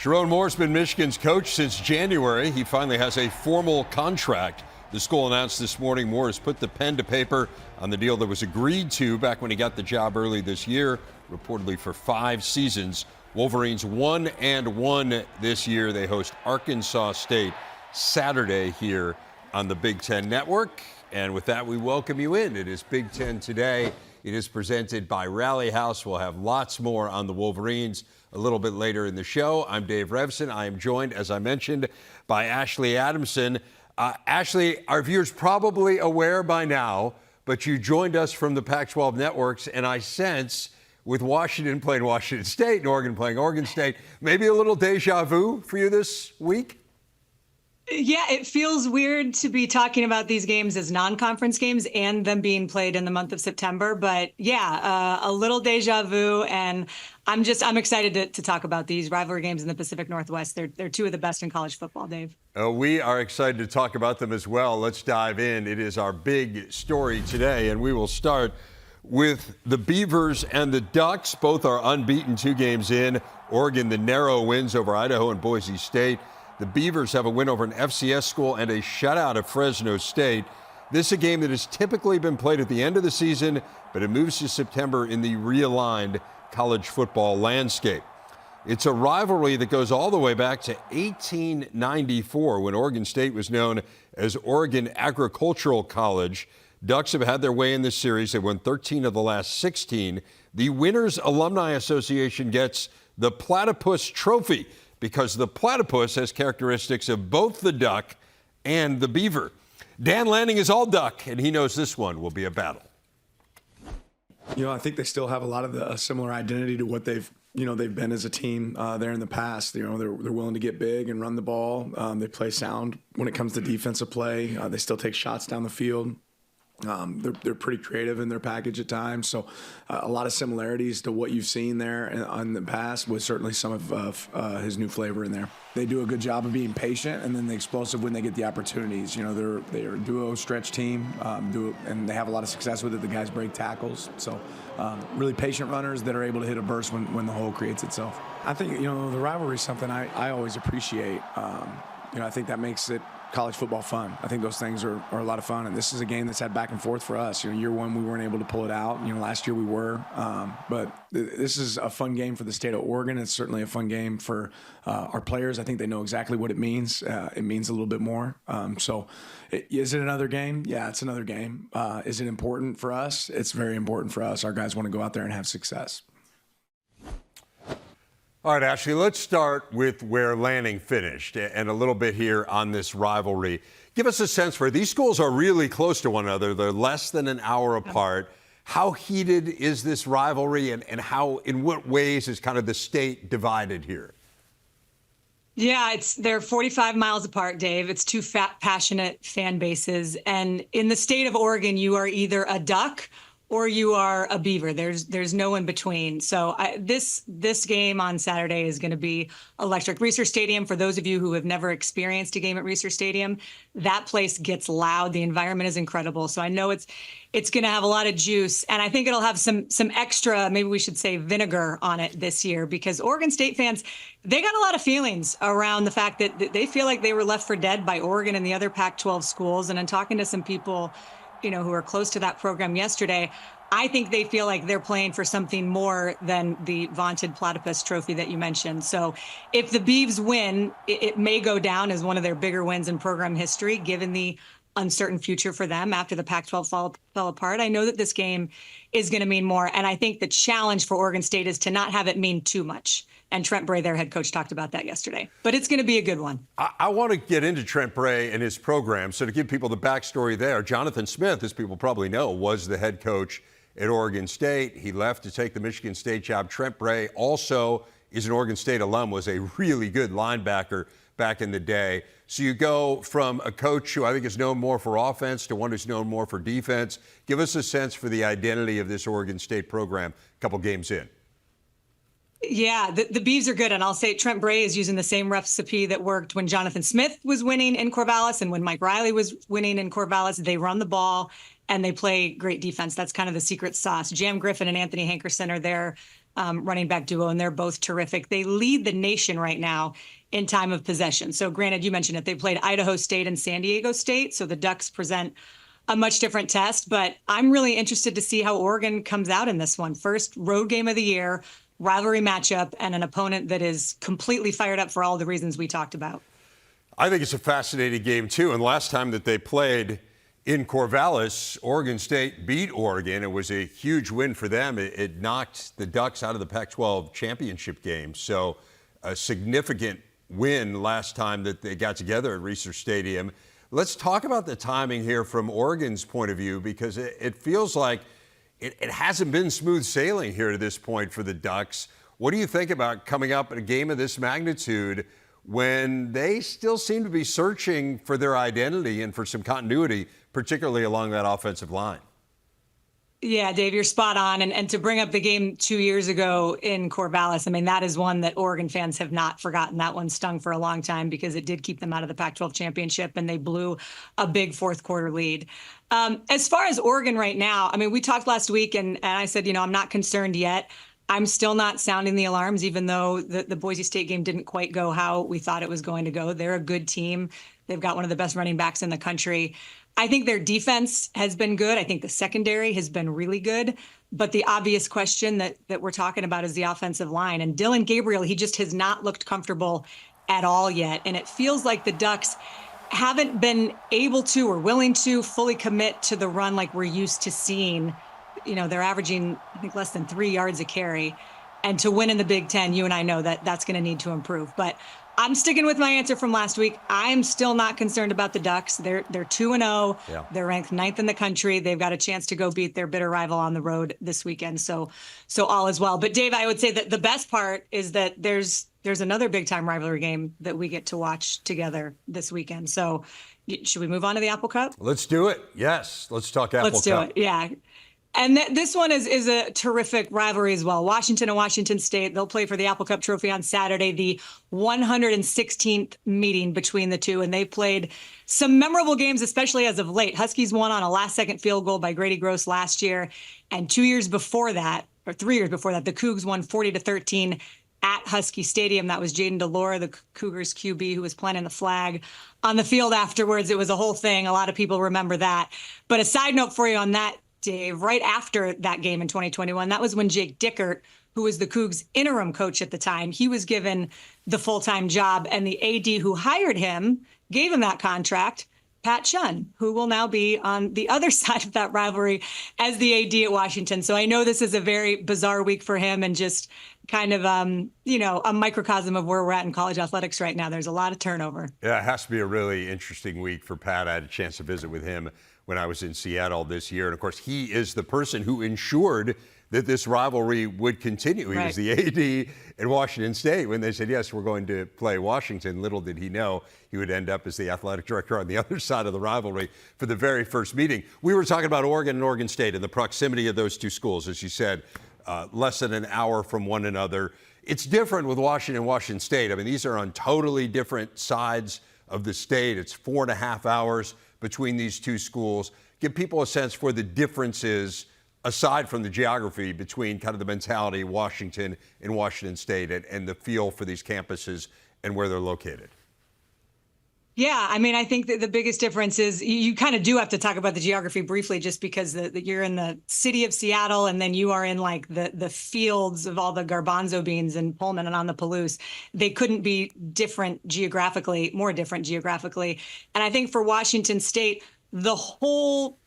Sharon Moore's been Michigan's coach since January. He finally has a formal contract. The school announced this morning Moore has put the pen to paper on the deal that was agreed to back when he got the job early this year, reportedly for 5 seasons. Wolverines 1-1 this year. They host Arkansas State Saturday here on the Big Ten Network. And with that, we welcome you in. It is Big Ten Today. It is presented by Rally House. We'll have lots more on the Wolverines a little bit later in the show. I'm Dave Revson. I am joined, as I mentioned, by Ashley Adamson. Ashley, our viewers probably aware by now, but you joined us from the Pac-12 networks, and I sense with Washington playing Washington State and Oregon playing Oregon State, maybe a little deja vu for you this week? Yeah, it feels weird to be talking about these games as non-conference games and them being played in the month of September. But yeah, a little deja vu. And I'm excited to talk about these rivalry games in the Pacific Northwest. They're two of the best in college football, Dave. We are excited to talk about them as well. Let's dive in. It is our big story today, and we will start with the Beavers and the Ducks. Both are unbeaten 2 games in. Oregon, the narrow wins over Idaho and Boise State. The Beavers have a win over an FCS school and a shutout of Fresno State. This is a game that has typically been played at the end of the season, but it moves to September in the realigned college football landscape. It's a rivalry that goes all the way back to 1894 when Oregon State was known as Oregon Agricultural College. Ducks have had their way in this series. They won 13 of the last 16. The Winners Alumni Association gets the Platypus Trophy because the platypus has characteristics of both the duck and the beaver. Dan Lanning is all duck, and he knows this one will be a battle. I think they still have a lot of a similar identity to what they've been as a team there in the past. They're willing to get big and run the ball. They play sound when it comes to defensive play. They still take shots down the field. They're pretty creative in their package at times. So a lot of similarities to what you've seen there in the past with certainly some of his new flavor in there. They do a good job of being patient and then the explosive when they get the opportunities. They're a duo stretch team, and they have a lot of success with it. The guys break tackles. So really patient runners that are able to hit a burst when the hole creates itself. I think, the rivalry is something I always appreciate. I think that makes it college football fun. I think those things are a lot of fun, and this is a game that's had back and forth for us. Year one we weren't able to pull it out. Last year we were, but this is a fun game for the state of Oregon. It's certainly a fun game for our players. I think they know exactly what it means. It means a little bit more. Is it another game? Yeah, it's another game. Is it important for us? It's very important for us. Our guys want to go out there and have success. All right, Ashley, let's start with where Lanning finished and a little bit here on this rivalry. Give us a sense for it. These schools are really close to one another. They're less than an hour apart. How heated is this rivalry and in what ways is kind of the state divided here? Yeah, they're 45 miles apart, Dave. It's 2 passionate fan bases. And in the state of Oregon, you are either a duck or you are a beaver. There's no in between. So this game on Saturday is going to be electric. Reser Stadium, for those of you who have never experienced a game at Reser Stadium, that place gets loud. The environment is incredible. So I know it's going to have a lot of juice, and I think it'll have some extra, maybe we should say vinegar on it this year, because Oregon State fans, they got a lot of feelings around the fact that they feel like they were left for dead by Oregon and the other Pac-12 schools. And I'm talking to some people who are close to that program yesterday, I think they feel like they're playing for something more than the vaunted Platypus Trophy that you mentioned. So if the Beavs win, it may go down as one of their bigger wins in program history, given the uncertain future for them after the Pac-12 fell apart. I know that this game is going to mean more. And I think the challenge for Oregon State is to not have it mean too much. And Trent Bray, their head coach, talked about that yesterday. But it's going to be a good one. I want to get into Trent Bray and his program. So to give people the backstory there, Jonathan Smith, as people probably know, was the head coach at Oregon State. He left to take the Michigan State job. Trent Bray also is an Oregon State alum, was a really good linebacker back in the day. So you go from a coach who I think is known more for offense to one who's known more for defense. Give us a sense for the identity of this Oregon State program a couple games in. Yeah, the Beavs are good. And I'll say Trent Bray is using the same recipe that worked when Jonathan Smith was winning in Corvallis and when Mike Riley was winning in Corvallis. They run the ball and they play great defense. That's kind of the secret sauce. Jam Griffin and Anthony Hankerson are there running back duo, and they're both terrific. They lead the nation right now in time of possession. So granted, you mentioned it, they played Idaho State and San Diego State, so the Ducks present a much different test, but I'm really interested to see how Oregon comes out in this one. First road game of the year, rivalry matchup, and an opponent that is completely fired up for all the reasons we talked about. I think it's a fascinating game, too. And last time that they played in Corvallis, Oregon State beat Oregon. It was a huge win for them. It knocked the Ducks out of the Pac-12 championship game. So a significant win last time that they got together at Research Stadium. Let's talk about the timing here from Oregon's point of view, because it feels like it hasn't been smooth sailing here to this point for the Ducks. What do you think about coming up in a game of this magnitude when they still seem to be searching for their identity and for some continuity, particularly along that offensive line? Yeah, Dave, you're spot on. And to bring up the game 2 years ago in Corvallis, I mean, that is one that Oregon fans have not forgotten. That one stung for a long time because it did keep them out of the Pac-12 championship, and they blew a big fourth quarter lead. As far as Oregon right now, I mean, we talked last week, and I said, I'm not concerned yet. I'm still not sounding the alarms, even though the Boise State game didn't quite go how we thought it was going to go. They're a good team. They've got one of the best running backs in the country. I think their defense has been good. I think the secondary has been really good. But the obvious question that we're talking about is the offensive line. And Dylan Gabriel, he just has not looked comfortable at all yet. And it feels like the Ducks haven't been able to or willing to fully commit to the run like we're used to seeing. They're averaging, I think, less than 3 yards a carry. And to win in the Big Ten, you and I know that that's going to need to improve. But I'm sticking with my answer from last week. I'm still not concerned about the Ducks. They're 2-0. Yeah. They're ranked 9th in the country. They've got a chance to go beat their bitter rival on the road this weekend. So all is well. But Dave, I would say that the best part is that there's another big time rivalry game that we get to watch together this weekend. So should we move on to the Apple Cup? Let's do it. Yes. Let's talk Apple Cup. Let's do it. Yeah. And this one is a terrific rivalry as well. Washington and Washington State, they'll play for the Apple Cup trophy on Saturday, the 116th meeting between the two. And they played some memorable games, especially as of late. Huskies won on a last-second field goal by Grady Gross last year. And 2 years before that, or 3 years before that, the Cougs won 40-13 at Husky Stadium. That was Jaden DeLore, the Cougars QB, who was planting the flag on the field afterwards. It was a whole thing. A lot of people remember that. But a side note for you on that, Dave, right after that game in 2021, that was when Jake Dickert, who was the Cougs interim coach at the time, he was given the full-time job, and the AD who hired him gave him that contract, Pat Shunn, who will now be on the other side of that rivalry as the AD at Washington. So I know this is a very bizarre week for him and just kind of, a microcosm of where we're at in college athletics right now. There's a lot of turnover. Yeah, it has to be a really interesting week for Pat. I had a chance to visit with him when I was in Seattle this year. And of course, he is the person who ensured that this rivalry would continue. He was the AD at Washington State when they said, yes, we're going to play Washington. Little did he know he would end up as the athletic director on the other side of the rivalry for the very first meeting. We were talking about Oregon and Oregon State and the proximity of those two schools, as you said, less than an hour from one another. It's different with Washington and Washington State. I mean, these are on totally different sides of the state. It's 4.5 hours between these two schools. Give people a sense for the differences, aside from the geography, between kind of the mentality of Washington and Washington State and the feel for these campuses and where they're located. Yeah, I mean, I think that the biggest difference is you kind of do have to talk about the geography briefly, just because you're in the city of Seattle, and then you are in like the fields of all the garbanzo beans in Pullman and on the Palouse. They couldn't be more different geographically. And I think for Washington State, the whole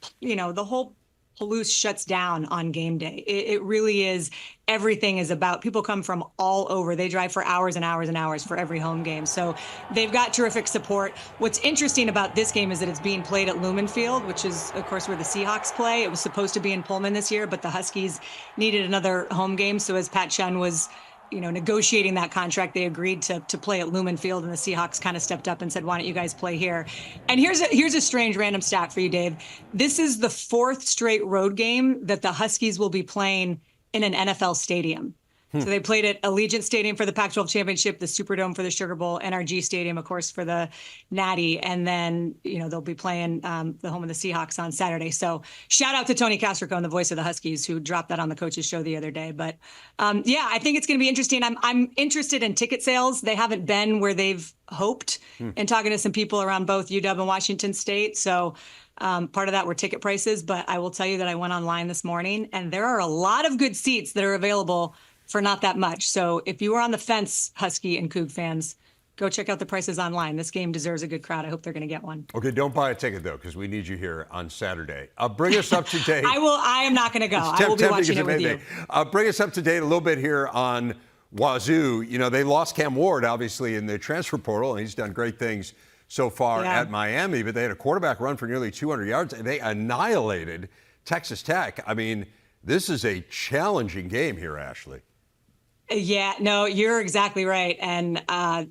Palouse shuts down on game day. It really is. Everything is about, people come from all over. They drive for hours and hours and hours for every home game. So they've got terrific support. What's interesting about this game is that it's being played at Lumen Field, which is, of course, where the Seahawks play. It was supposed to be in Pullman this year, but the Huskies needed another home game. So as Pat Shunn was negotiating that contract, they agreed to play at Lumen Field, and the Seahawks kind of stepped up and said, why don't you guys play here? And here's a strange random stat for you, Dave. This is the 4th straight road game that the Huskies will be playing in an NFL stadium. So they played at Allegiant Stadium for the Pac-12 championship, the Superdome for the Sugar Bowl, NRG Stadium, of course, for the Natty, and then they'll be playing the home of the Seahawks on Saturday. So shout out to Tony Castricone, the voice of the Huskies, who dropped that on the coaches show the other day. But yeah, I think it's going to be interesting. I'm interested in ticket sales. They haven't been where they've hoped. And talking to some people around both UW and Washington State, so. Part of that were ticket prices, but I will tell you that I went online this morning and there are a lot of good seats that are available for not that much. So if you are on the fence, Husky and Coug fans, go check out the prices online. This game deserves a good crowd. I hope they're going to get one. Okay, don't buy a ticket, though, because we need you here on Saturday. Bring us up to date. I am not going to go. I will be watching it with you. Bring us up to date a little bit here on Wazoo. They lost Cam Ward, obviously, in the transfer portal, and he's done great things so far at Miami, but they had a quarterback run for nearly 200 yards, and they annihilated Texas Tech. I mean, this is a challenging game here, Ashley. Yeah, no, you're exactly right. And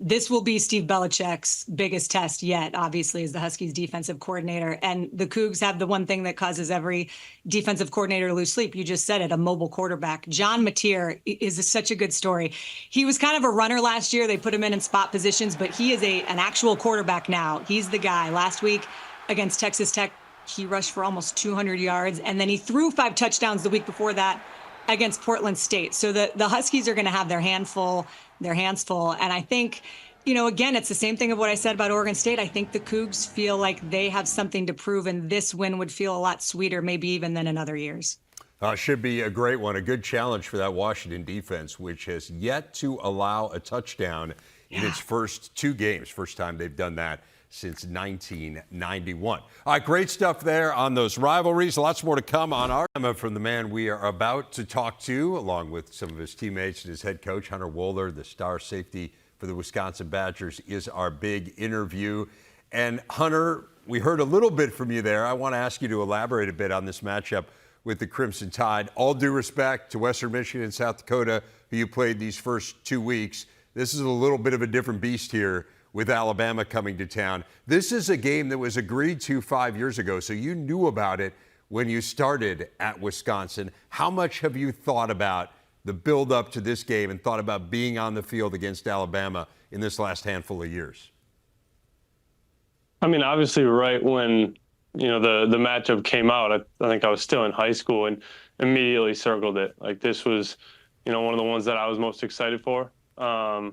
this will be Steve Belichick's biggest test yet, obviously, as the Huskies defensive coordinator. And the Cougs have the one thing that causes every defensive coordinator to lose sleep. You just said it, a mobile quarterback. John Mateer is such a good story. He was kind of a runner last year. They put him in spot positions, but he is an actual quarterback now. He's the guy. Last week against Texas Tech, he rushed for almost 200 yards. And then he threw 5 touchdowns the week before that against Portland State. So the Huskies are going to have their hands full. And I think, again, it's the same thing of what I said about Oregon State. I think the Cougs feel like they have something to prove, and this win would feel a lot sweeter, maybe even than in other years. Should be a great one, a good challenge for that Washington defense, which has yet to allow a touchdown in its first 2 games. First time they've done that since 1991. All right, great stuff there on those rivalries. Lots more to come on our from the man we are about to talk to, along with some of his teammates and his head coach, Hunter Wohler, the star safety for the Wisconsin Badgers, is our big interview. And Hunter, we heard a little bit from you there. I want to ask you to elaborate a bit on this matchup with the Crimson Tide. All due respect to Western Michigan and South Dakota, who you played these first 2 weeks. This is a little bit of a different beast here with Alabama coming to town. This is a game that was agreed to 5 years ago, so you knew about it when you started at Wisconsin. How much have you thought about the build-up to this game and thought about being on the field against Alabama in this last handful of years? I mean, obviously, right when the matchup came out, I think I was still in high school and immediately circled it. Like, this was, one of the ones that I was most excited for. So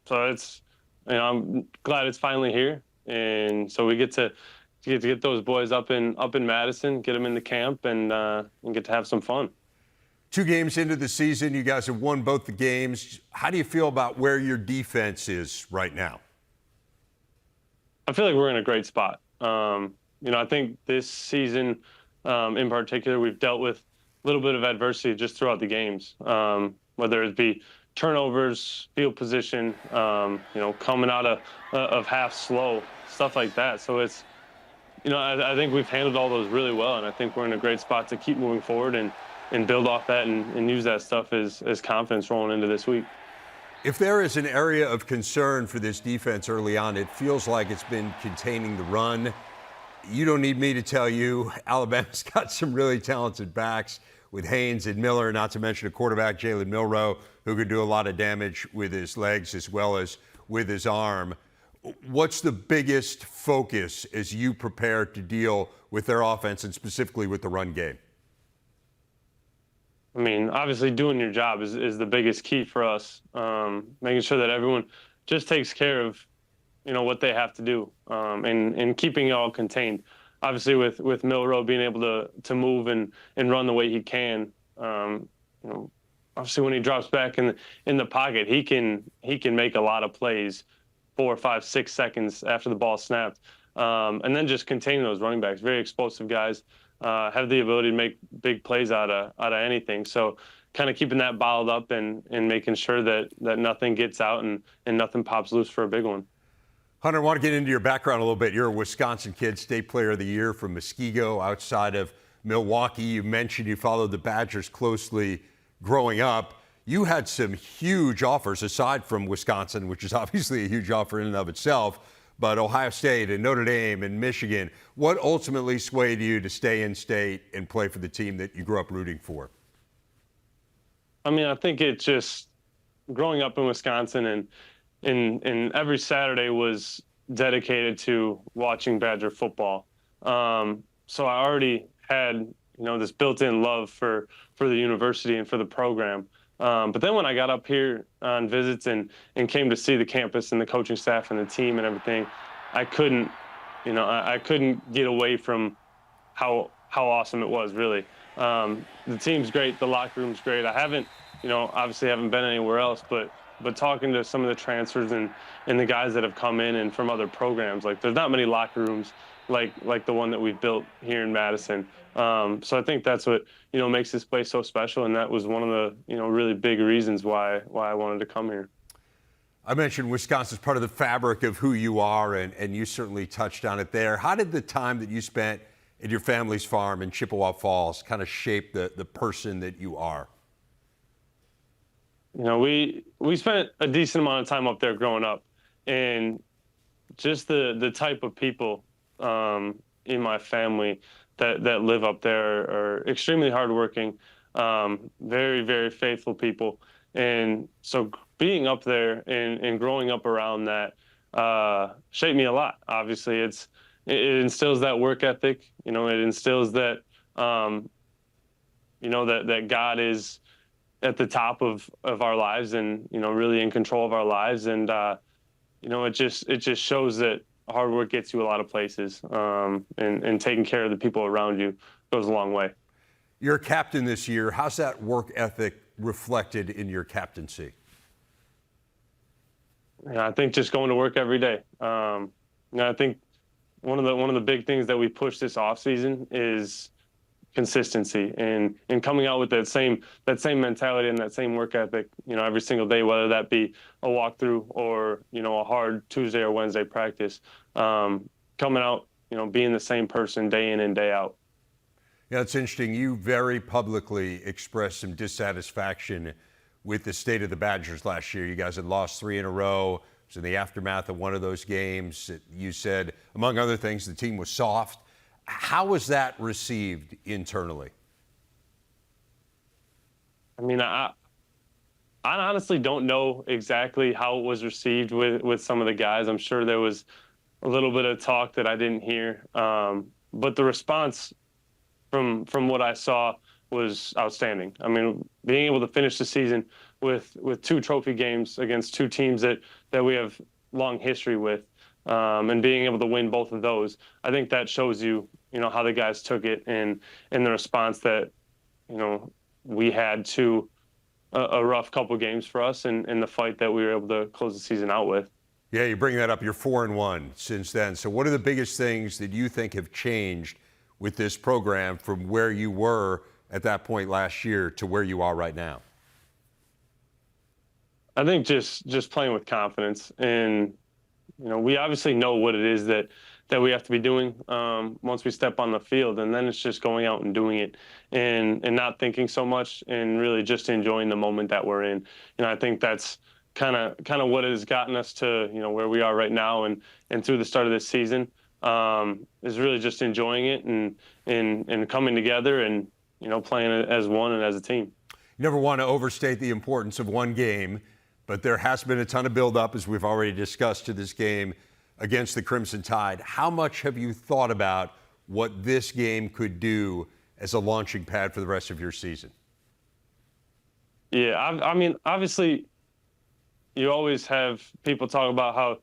it's, I'm glad it's finally here, and so we get to get those boys up in Madison, get them into camp, and get to have some fun. 2 games into the season, you guys have won both the games. How do you feel about where your defense is right now? I feel like we're in a great spot. I think this season, in particular, we've dealt with a little bit of adversity just throughout the games, whether it be turnovers, field position, coming out of half slow, stuff like that. So it's, I think we've handled all those really well, and I think we're in a great spot to keep moving forward and build off that and use that stuff as confidence rolling into this week. If there is an area of concern for this defense early on, it feels like it's been containing the run. You don't need me to tell you, Alabama's got some really talented backs with Haynes and Miller, not to mention a quarterback, Jalen Milroe, who could do a lot of damage with his legs as well as with his arm. What's the biggest focus as you prepare to deal with their offense and specifically with the run game? I mean, obviously doing your job is the biggest key for us, making sure that everyone just takes care of, what they have to do, and keeping it all contained. Obviously, with Milroe being able to move and run the way he can, obviously when he drops back in the pocket, he can make a lot of plays 4, 5, 6 seconds after the ball snapped, and then just contain those running backs. Very explosive guys, have the ability to make big plays out of anything. So kind of keeping that bottled up and making sure that nothing gets out and nothing pops loose for a big one. Hunter, I want to get into your background a little bit. You're a Wisconsin kid, State Player of the Year from Muskego outside of Milwaukee. You mentioned you followed the Badgers closely growing up. You had some huge offers aside from Wisconsin, which is obviously a huge offer in and of itself, but Ohio State and Notre Dame and Michigan. What ultimately swayed you to stay in state and play for the team that you grew up rooting for? I mean, I think it just growing up in Wisconsin, and every Saturday was dedicated to watching Badger football. So I already had this built-in love for the university and for the program. But then when I got up here on visits and came to see the campus and the coaching staff and the team and everything, I couldn't get away from how awesome it was, really. The team's great, the locker room's great. I haven't, obviously haven't been anywhere else, but talking to some of the transfers and the guys that have come in and from other programs, like there's not many locker rooms like the one that we've built here in Madison. So I think that's what, makes this place so special. And that was one of the, really big reasons why I wanted to come here. I mentioned Wisconsin's part of the fabric of who you are, and you certainly touched on it there. How did the time that you spent at your family's farm in Chippewa Falls kind of shape the person that you are? We spent a decent amount of time up there growing up, and just the type of people in my family that live up there are extremely hardworking, very, very faithful people. And so being up there and growing up around that shaped me a lot. Obviously, it instills that work ethic. It instills that that God is at the top of our lives and really in control of our lives. And it just shows that hard work gets you a lot of places, and taking care of the people around you goes a long way. You're a captain this year. How's that work ethic reflected in your captaincy? I think just going to work every day. I think one of the big things that we push this off season is consistency and coming out with that same mentality and that same work ethic, every single day, whether that be a walkthrough or, a hard Tuesday or Wednesday practice, coming out, being the same person day in and day out. Yeah, it's interesting. You very publicly expressed some dissatisfaction with the state of the Badgers last year. You guys had lost 3 in a row. It was in the aftermath of one of those games. You said, among other things, the team was soft. How was that received internally? I mean, I honestly don't know exactly how it was received with some of the guys. I'm sure there was a little bit of talk that I didn't hear. But the response from what I saw was outstanding. I mean, being able to finish the season with 2 trophy games against 2 teams that we have long history with, and being able to win both of those, I think that shows you, how the guys took it and the response that, we had to a rough couple games for us and the fight that we were able to close the season out with. Yeah, you bring that up. You're 4-1 since then. So what are the biggest things that you think have changed with this program from where you were at that point last year to where you are right now? I think just playing with confidence, and we obviously know what it is that we have to be doing once we step on the field, and then it's just going out and doing it and not thinking so much and really just enjoying the moment that we're in. I think that's kind of what has gotten us to where we are right now and through the start of this season, is really just enjoying it and coming together and playing as one and as a team. You never want to overstate the importance of one game, but there has been a ton of buildup, as we've already discussed, to this game against the Crimson Tide. How much have you thought about what this game could do as a launching pad for the rest of your season? Yeah, I mean, obviously, you always have people talk about how,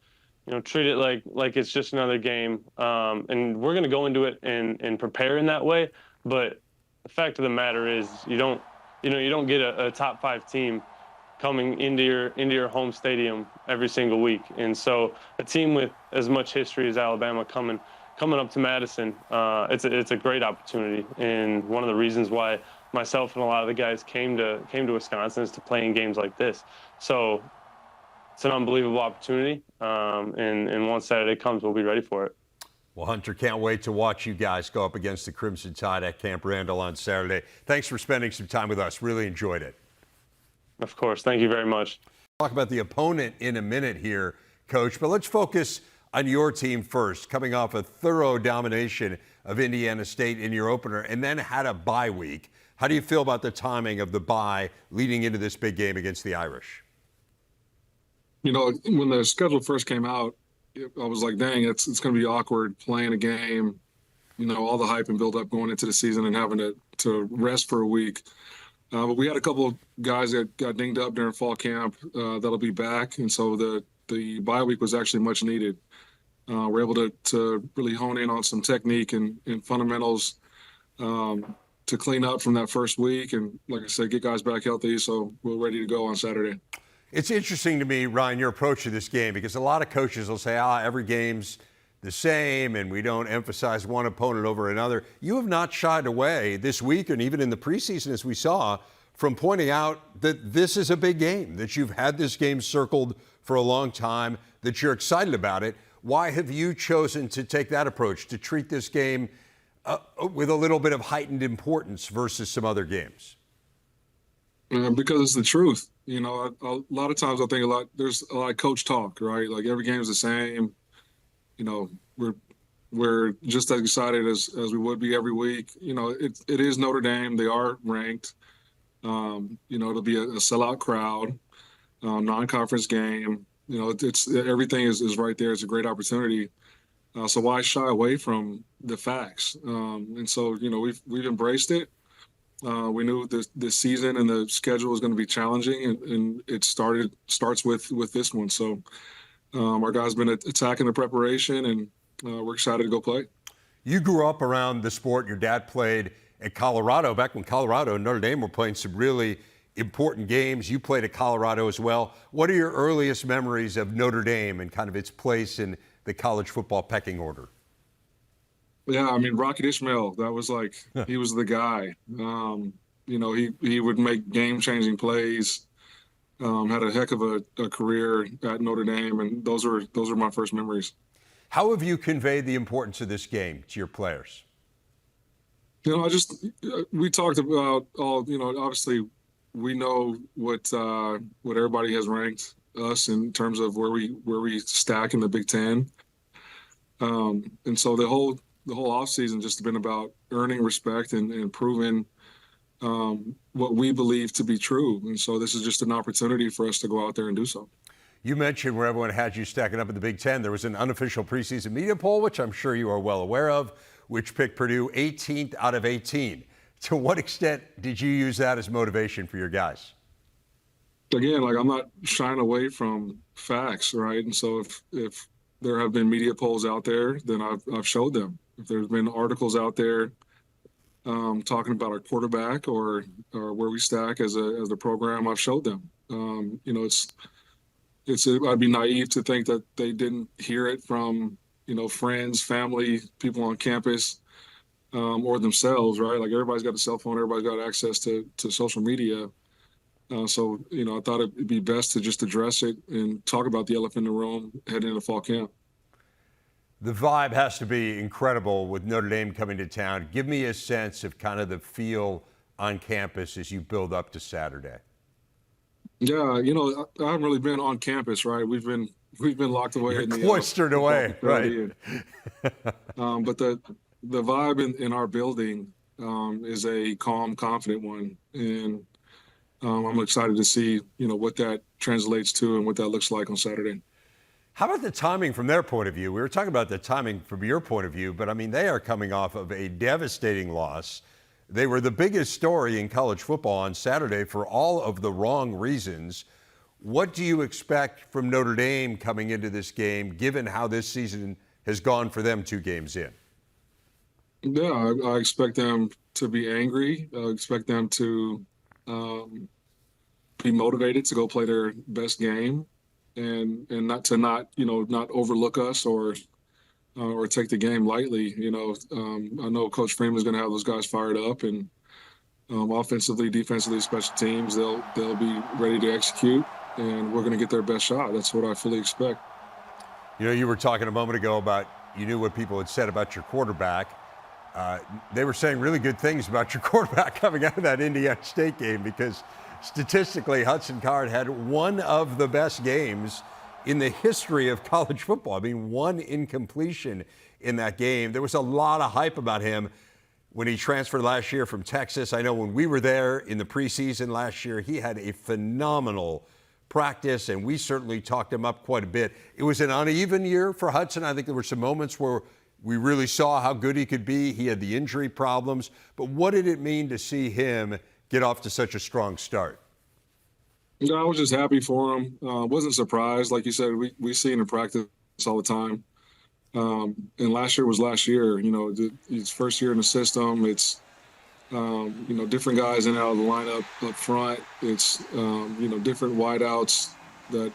treat it like it's just another game, and we're going to go into it and prepare in that way. But the fact of the matter is, you don't get a top 5 team coming into your home stadium every single week. And so a team with as much history as Alabama coming up to Madison, it's a great opportunity. And one of the reasons why myself and a lot of the guys came to Wisconsin is to play in games like this. So it's an unbelievable opportunity. And once Saturday comes, we'll be ready for it. Well, Hunter, can't wait to watch you guys go up against the Crimson Tide at Camp Randall on Saturday. Thanks for spending some time with us. Really enjoyed it. Of course. Thank you very much. Talk about the opponent in a minute here, Coach, but let's focus on your team first, coming off a thorough domination of Indiana State in your opener and then had a bye week. How do you feel about the timing of the bye leading into this big game against the Irish? When the schedule first came out, I was like, dang, it's going to be awkward playing a game, all the hype and build up going into the season and having to rest for a week. But we had a couple of guys that got dinged up during fall camp that'll be back. And so the bye week was actually much needed. We're able to really hone in on some technique and fundamentals to clean up from that first week. And like I said, get guys back healthy. So we're ready to go on Saturday. It's interesting to me, Ryan, your approach to this game, because a lot of coaches will say, every game's the same and we don't emphasize one opponent over another. You have not shied away this week and even in the preseason, as we saw, from pointing out that this is a big game, that you've had this game circled for a long time, that you're excited about it. Why have you chosen to take that approach, to treat this game with a little bit of heightened importance versus some other games? Because it's the truth. A lot of times I think there's a lot of coach talk, right? Like every game is the same. We're just as excited as we would be every week. It is Notre Dame. They are ranked. It'll be a sellout crowd, non-conference game. It's everything is right there. It's a great opportunity. So why shy away from the facts? And so we've embraced it. We knew this season and the schedule was going to be challenging, and it starts with this one. So our guys been attacking the preparation, and we're excited to go play. You grew up around the sport. Your dad played at Colorado back when Colorado and Notre Dame were playing some really important games. You played at Colorado as well. What are your earliest memories of Notre Dame and kind of its place in the college football pecking order? Yeah, I mean, Rocket Ismail, that was like, he was the guy. He would make game-changing plays, had a heck of a career at Notre Dame, and those are my first memories. How have you conveyed the importance of this game to your players? We talked about obviously we know what everybody has ranked us in terms of where we stack in the Big Ten. And so the whole offseason just been about earning respect and proving what we believe to be true. And so this is just an opportunity for us to go out there and do so. You mentioned where everyone had you stacking up in the Big Ten. There was an unofficial preseason media poll, which I'm sure you are well aware of, which picked Purdue 18th out of 18. To what extent did you use that as motivation for your guys? Again, I'm not shying away from facts, right? And so if there have been media polls out there, then I've showed them. If there's been articles out there talking about our quarterback or where we stack as a program, I've showed them. I'd be naive to think that they didn't hear it from friends, family, people on campus, or themselves, right? Like everybody's got a cell phone, everybody's got access to social media. So I thought it'd be best to just address it and talk about the elephant in the room heading into fall camp. The vibe has to be incredible with Notre Dame coming to town. Give me a sense of kind of the feel on campus as you build up to Saturday. Yeah, I haven't really been on campus, right? We've been locked away. You're cloistered away, right? But the vibe in our building is a calm, confident one, and I'm excited to see what that translates to and what that looks like on Saturday. How about the timing from their point of view? We were talking about the timing from your point of view, but I mean, they are coming off of a devastating loss. They were the biggest story in college football on Saturday for all of the wrong reasons. What do you expect from Notre Dame coming into this game, given how this season has gone for them 2 games in? Yeah, I expect them to be angry. I expect them to be motivated to go play their best game, and not overlook us or take the game lightly. I know Coach Freeman's going to have those guys fired up, and offensively, defensively, special teams, they'll be ready to execute, and we're going to get their best shot. That's what I fully expect. You were talking a moment ago about you knew what people had said about your quarterback. They were saying really good things about your quarterback coming out of that Indiana State game, because statistically, Hudson Card had one of the best games in the history of college football. I mean, 1 incompletion in that game. There was a lot of hype about him when he transferred last year from Texas. I know when we were there in the preseason last year, he had a phenomenal practice, and we certainly talked him up quite a bit. It was an uneven year for Hudson. I think there were some moments where we really saw how good he could be. He had the injury problems. But what did it mean to see him get off to such a strong start? I was just happy for him. Wasn't surprised. Like you said, we see him in practice all the time. And last year was last year. His first year in the system. It's different guys in and out of the lineup up front. It's different wideouts that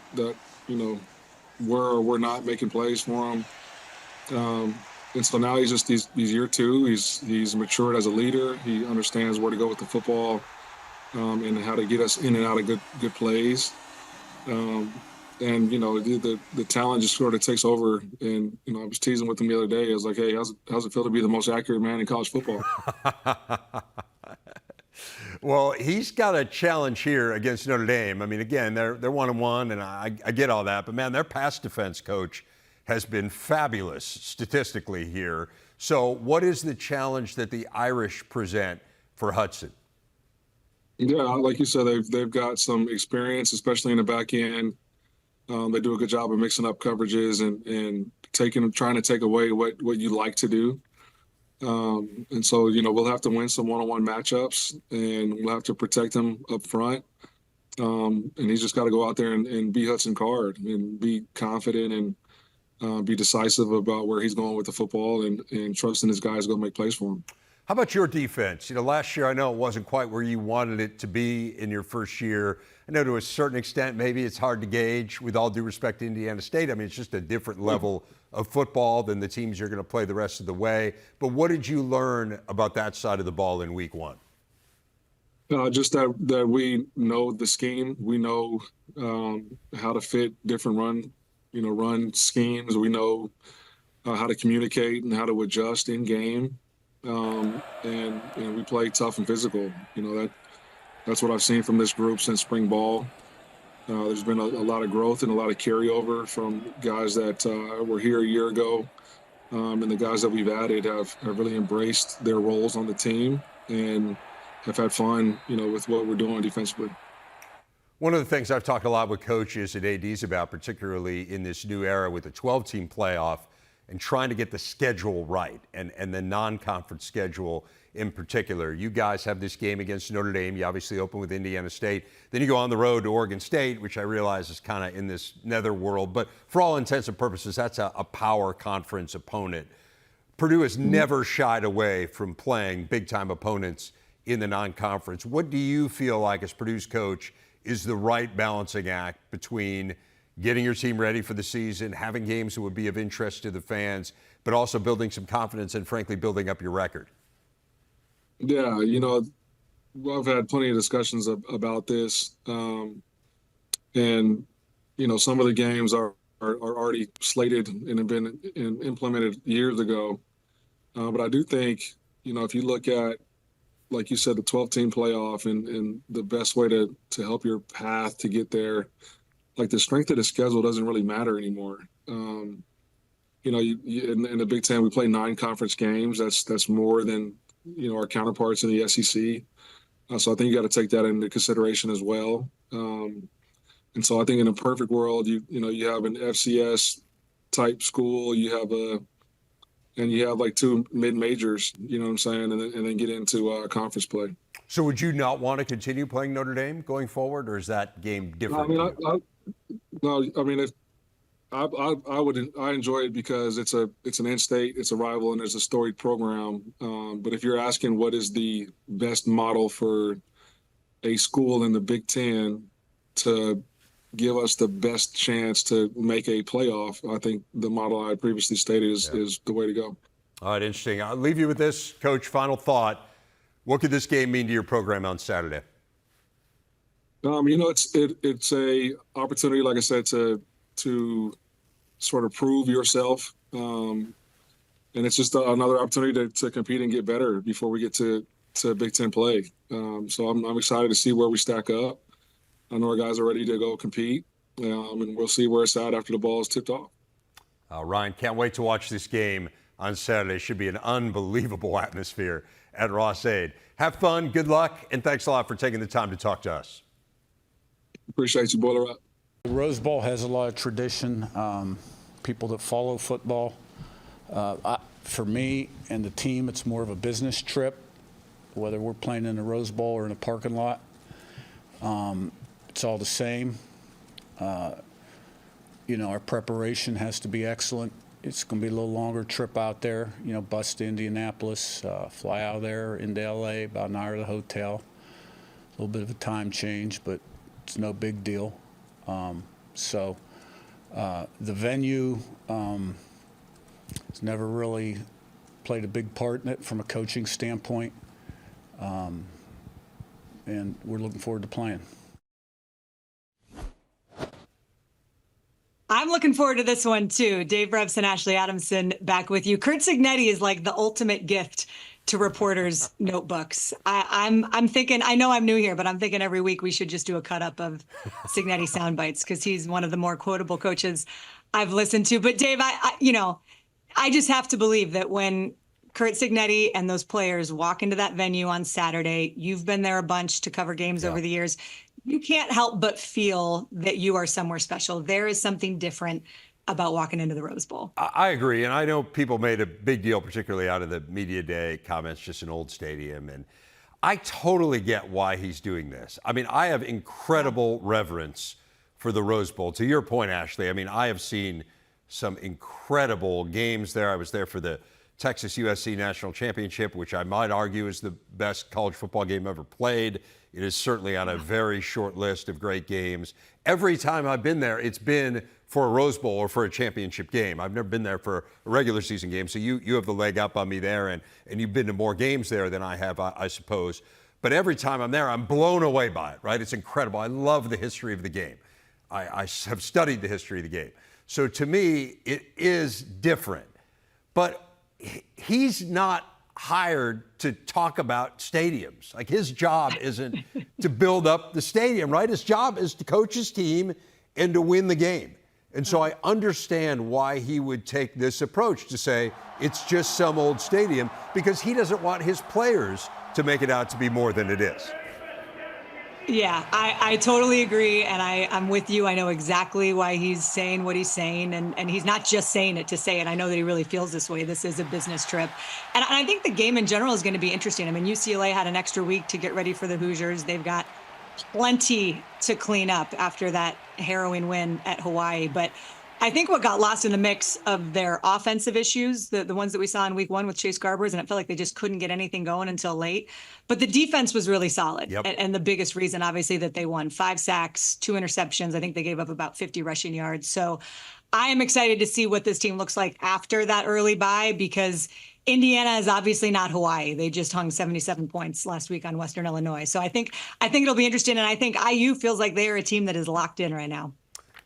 were or were not making plays for him. And so now he's year two. He's matured as a leader. He understands where to go with the football. And how to get us in and out of good plays. And the talent just sort of takes over. And, I was teasing with him the other day. I was like, hey, how's it feel to be the most accurate man in college football? Well, he's got a challenge here against Notre Dame. I mean, again, they're 1-1, and I get all that. But, man, their pass defense coach has been fabulous statistically here. So what is the challenge that the Irish present for Hudson? Yeah, like you said, they've got some experience, especially in the back end. They do a good job of mixing up coverages and trying to take away what you like to do. And so, we'll have to win some one-on-one matchups, and we'll have to protect him up front. And he's just got to go out there and be Hudson Card and be confident and be decisive about where he's going with the football and trusting his guys to go make plays for him. How about your defense? Last year I know it wasn't quite where you wanted it to be in your first year. I know to a certain extent maybe it's hard to gauge, with all due respect to Indiana State. I mean, it's just a different level of football than the teams you're going to play the rest of the way. But what did you learn about that side of the ball in week one? Just that we know the scheme. We know how to fit different run schemes. We know how to communicate and how to adjust in game. And we play tough and physical. That's what I've seen from this group since spring ball. There's been a lot of growth and a lot of carryover from guys that were here a year ago. And the guys that we've added have really embraced their roles on the team and have had fun, with what we're doing defensively. One of the things I've talked a lot with coaches and ADs about, particularly in this new era with the 12-team playoff, and trying to get the schedule right, and the non-conference schedule in particular. You guys have this game against Notre Dame. You obviously open with Indiana State. Then you go on the road to Oregon State, which I realize is kind of in this nether world. But for all intents and purposes, that's a power conference opponent. Purdue has never shied away from playing big-time opponents in the non-conference. What do you feel like, as Purdue's coach, is the right balancing act between getting your team ready for the season, having games that would be of interest to the fans, but also building some confidence and, frankly, building up your record? Yeah, I've had plenty of discussions about this. And, some of the games are already slated and have been implemented years ago. But I do think, if you look at, like you said, the 12-team playoff and the best way to help your path to get there, like the strength of the schedule doesn't really matter anymore. In the Big Ten, we play 9 conference games. That's more than, our counterparts in the SEC. So I think you got to take that into consideration as well. And so I think in a perfect world, you have an FCS type school, you have like 2 mid-majors, you know what I'm saying, and then get into conference play. So would you not want to continue playing Notre Dame going forward, or is that game different? I enjoy it because it's an in-state, it's a rival, and there's a storied program. But if you're asking what is the best model for a school in the Big Ten to give us the best chance to make a playoff, I think the model I previously stated is the way to go. All right, interesting. I'll leave you with this, Coach. Final thought. What could this game mean to your program on Saturday? It's a opportunity, like I said, to sort of prove yourself, and it's just another opportunity to compete and get better before we get to Big Ten play. So I'm excited to see where we stack up. I know our guys are ready to go compete, and we'll see where it's at after the ball is tipped off. Ryan, can't wait to watch this game on Saturday. Should be an unbelievable atmosphere at Ross-Ade. Have fun, good luck, and thanks a lot for taking the time to talk to us. Appreciate you, Wohler. The Rose Bowl has a lot of tradition. People that follow football. For me and the team, it's more of a business trip, whether we're playing in the Rose Bowl or in a parking lot. It's all the same. Our preparation has to be excellent. It's going to be a little longer trip out there, bus to Indianapolis, fly out there into LA, about an hour to the hotel. A little bit of a time change, but it's no big deal. The venue has never really played a big part in it from a coaching standpoint, and we're looking forward to playing. I'm looking forward to this one too. Dave Brevson, Ashley Adamson, back with you. Kurt Cignetti is like the ultimate gift to reporters' notebooks. I'm thinking, I know I'm new here, but I'm thinking every week we should just do a cut up of Cignetti sound bites because he's one of the more quotable coaches I've listened to. But Dave, I just have to believe that when Kurt Cignetti and those players walk into that venue on Saturday, you've been there a bunch to cover games over the years. You can't help but feel that you are somewhere special. There is something different about walking into the Rose Bowl. I agree. And I know people made a big deal, particularly out of the media day comments, just an old stadium. And I totally get why he's doing this. I mean, I have incredible reverence for the Rose Bowl. To your point, Ashley, I mean, I have seen some incredible games there. I was there for the Texas USC National Championship, which I might argue is the best college football game ever played. It is certainly on a very short list of great games. Every time I've been there, it's been for a Rose Bowl or for a championship game. I've never been there for a regular season game, so you have the leg up on me there, and you've been to more games there than I have, I suppose. But every time I'm there, I'm blown away by it, right? It's incredible. I love the history of the game. I have studied the history of the game. So to me, it is different. But he's not hired to talk about stadiums. Like, his job isn't to build up the stadium, right? His job is to coach his team and to win the game. And so I understand why he would take this approach to say it's just some old stadium, because he doesn't want his players to make it out to be more than it is. Yeah, I totally agree. And I'm with you. I know exactly why he's saying what he's saying. And he's not just saying it to say it. I know that he really feels this way. This is a business trip. And I think the game in general is going to be interesting. I mean, UCLA had an extra week to get ready for the Hoosiers. They've got plenty to clean up after that harrowing win at Hawaii. But I think what got lost in the mix of their offensive issues, the ones that we saw in week one with Chase Garbers, and it felt like they just couldn't get anything going until late. But the defense was really solid. Yep. And the biggest reason, obviously, that they won: 5 sacks, 2 interceptions. I think they gave up about 50 rushing yards. So I am excited to see what this team looks like after that early bye, because Indiana is obviously not Hawaii. They just hung 77 points last week on Western Illinois. So I think it'll be interesting. And I think IU feels like they are a team that is locked in right now.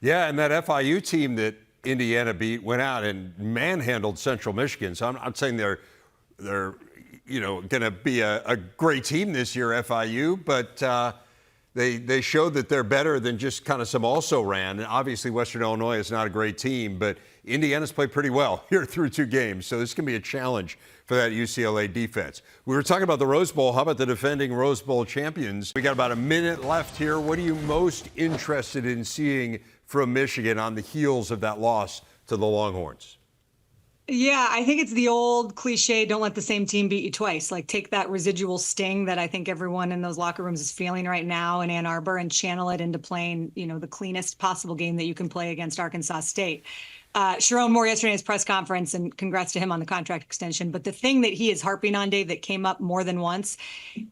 Yeah, and that FIU team that Indiana beat went out and manhandled Central Michigan. So I'm not saying they're going to be a great team this year, FIU, but they showed that they're better than just kind of some also-ran. And obviously, Western Illinois is not a great team, but Indiana's played pretty well here through 2 games. So this can be a challenge for that UCLA defense. We were talking about the Rose Bowl. How about the defending Rose Bowl champions? We got about a minute left here. What are you most interested in seeing from Michigan on the heels of that loss to the Longhorns? Yeah, I think it's the old cliche, don't let the same team beat you twice. Like, take that residual sting that I think everyone in those locker rooms is feeling right now in Ann Arbor and channel it into playing, the cleanest possible game that you can play against Arkansas State. Sharon Moore yesterday in his press conference, and congrats to him on the contract extension. But the thing that he is harping on, Dave, that came up more than once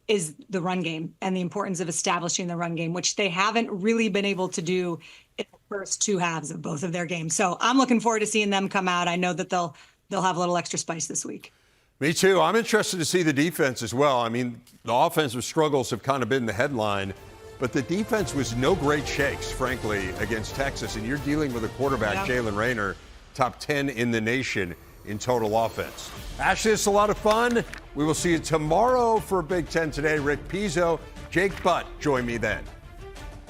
is the run game and the importance of establishing the run game, which they haven't really been able to do in the first 2 halves of both of their games. So I'm looking forward to seeing them come out. I know that they'll have a little extra spice this week. Me too. I'm interested to see the defense as well. I mean, the offensive struggles have kind of been the headline, but the defense was no great shakes, frankly, against Texas. And you're dealing with a quarterback, Jalen Raynor, top 10 in the nation in total offense. Ashley, it's a lot of fun. We will see you tomorrow for Big Ten Today. Rick Pizzo, Jake Butt, join me then.